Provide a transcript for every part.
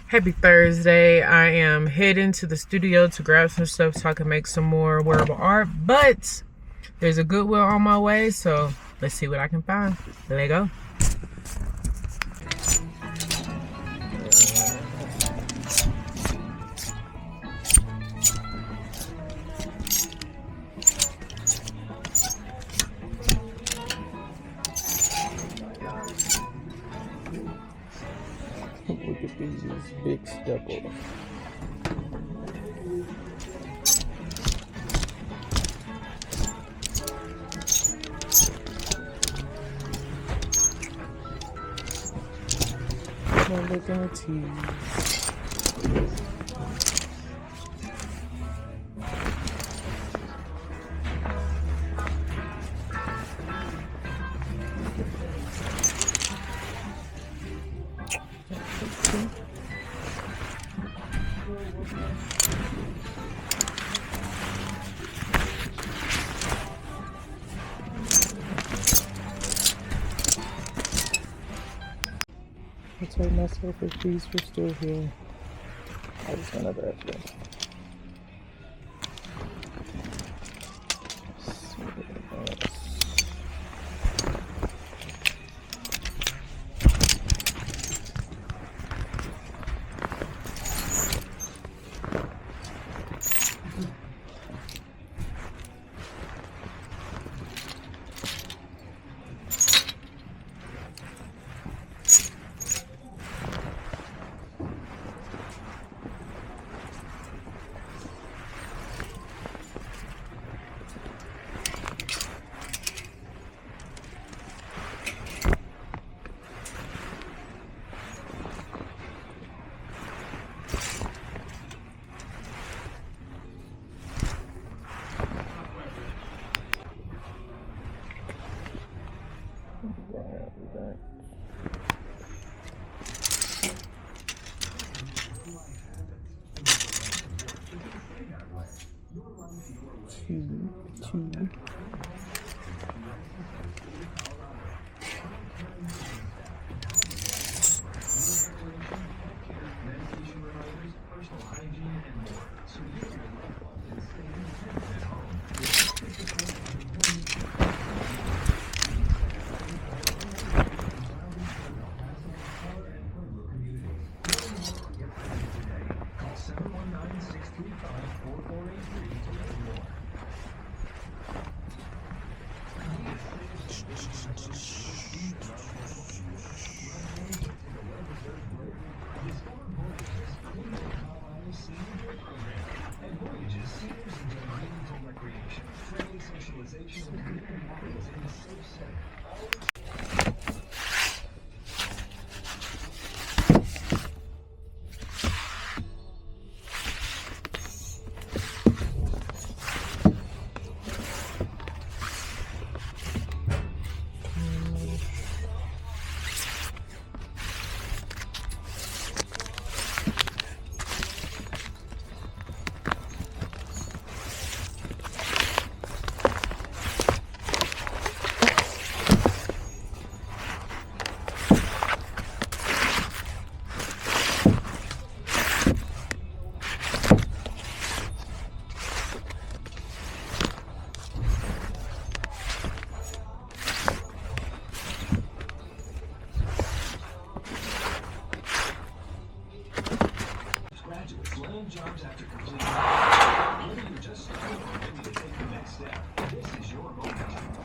Happy Thursday. I am heading to the studio to grab some stuff so I can make some more wearable art, but there's a Goodwill on my way, so let's see what I can find. Let's go. Look at these big steppers. Look at these. I told myself if these were still here, I was gonna grab them. Two. Jobs after completing. Whether you're just starting or ready to take the next step, this is your moment.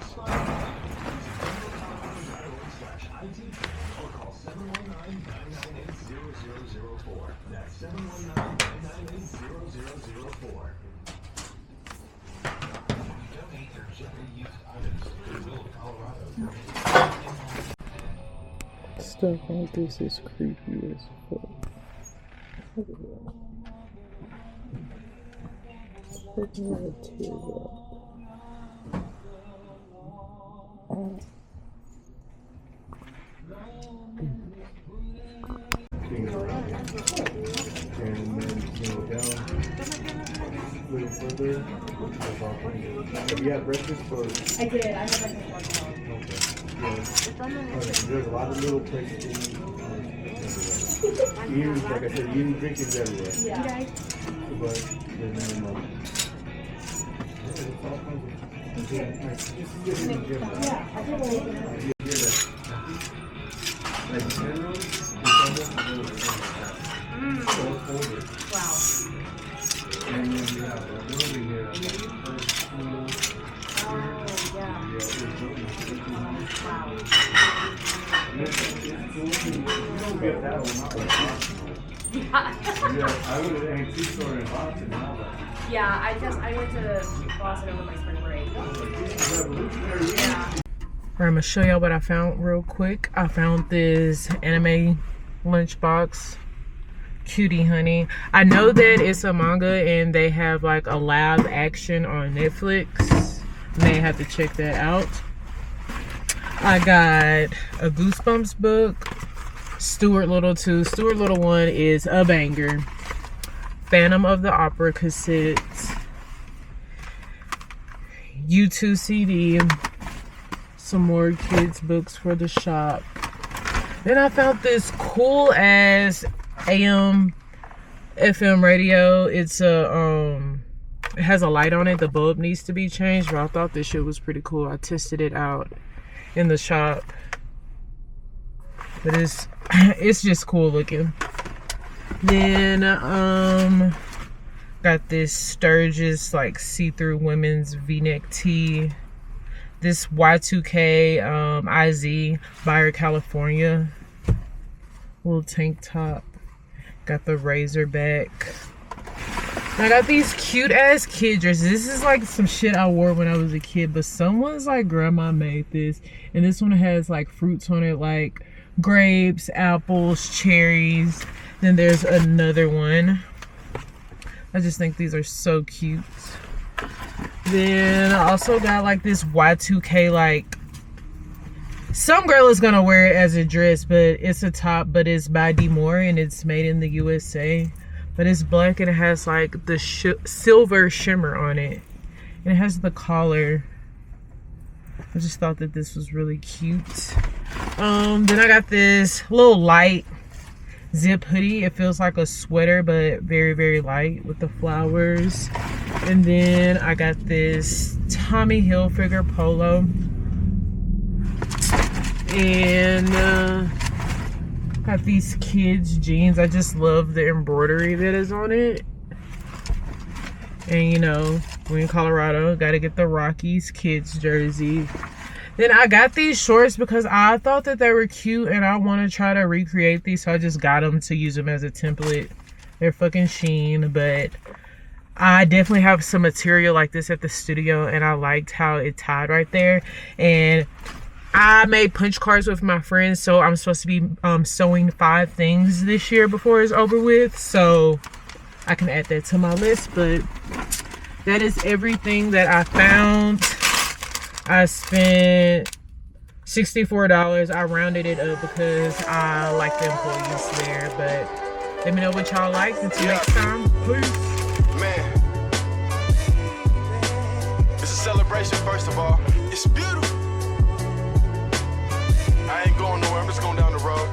Start visit dentalcolorado.org/IT or call 719-998-0004. That's 719-998-0004. Donate your gently used items to Goodwill, Colorado. Stuff like this is creepy as fuck. Look at that. Look at that tear up. And then down a little further. Have you had breakfast or? I did. I had breakfast. Okay. Yeah. There's a lot of little places. Eating, like I said, eating, drinking is everywhere. Yeah. But there's no money. It's all fun. Yeah, nice. Just get in the gym. Yeah, I think we'll open it. Like general, so folded. Wow. And then you have a building here, like first school. Oh, yeah. Yeah, it's building. Wow. You don't get that one out of Boston. Yeah. Yeah, I would have antique store in Boston and all that. Yeah, I went to Boston over my spring break. Revolutionary. Yeah. I'm gonna show y'all what I found real quick. I found this anime lunchbox. Cutie honey. I know that it's a manga and they have like a live action on Netflix. May have to check that out. I got a Goosebumps book. Stuart Little 2. Stuart Little 1 is a banger. Phantom of the Opera cassettes. U2 CD. Some more kids books for the shop. Then I found this cool ass AM FM radio. It's a it has a light on it. The bulb needs to be changed, but I thought this shit was pretty cool. I tested it out in the shop. But it's just cool looking. Then got this Sturgis like see-through women's V-neck tee. This Y2K IZ Bayer California little tank top. Got the Razorback. I got these cute ass kid dresses. This is like some shit I wore when I was a kid, but someone's like grandma made this, and this one has like fruits on it, like grapes, apples, cherries. Then there's another one. I just think these are so cute. Then I also got like this Y2K, like some girl is gonna wear it as a dress, but it's a top, but it's by Demore and it's made in the USA. But it's black and it has like the silver shimmer on it, and it has the collar. I just thought that this was really cute. Then I got this little light zip hoodie. It feels like a sweater, but very, very light with the flowers. And then I got this Tommy Hilfiger polo. And got these kids jeans. I just love the embroidery that is on it. And you know, we're in Colorado, gotta get the Rockies kids jersey. Then I got these shorts because I thought that they were cute and I want to try to recreate these, so I just got them to use them as a template. They're fucking Sheen, but I definitely have some material like this at the studio and I liked how it tied right there. And I made punch cards with my friends, so I'm supposed to be sewing 5 things this year before it's over with, so I can add that to my list. But that is everything that I found. I spent $64. I rounded it up because I like the employees there. But let me know what y'all like. Until next time, peace. Man, it's a celebration, first of all. It's beautiful. I ain't going nowhere, I'm just going down the road.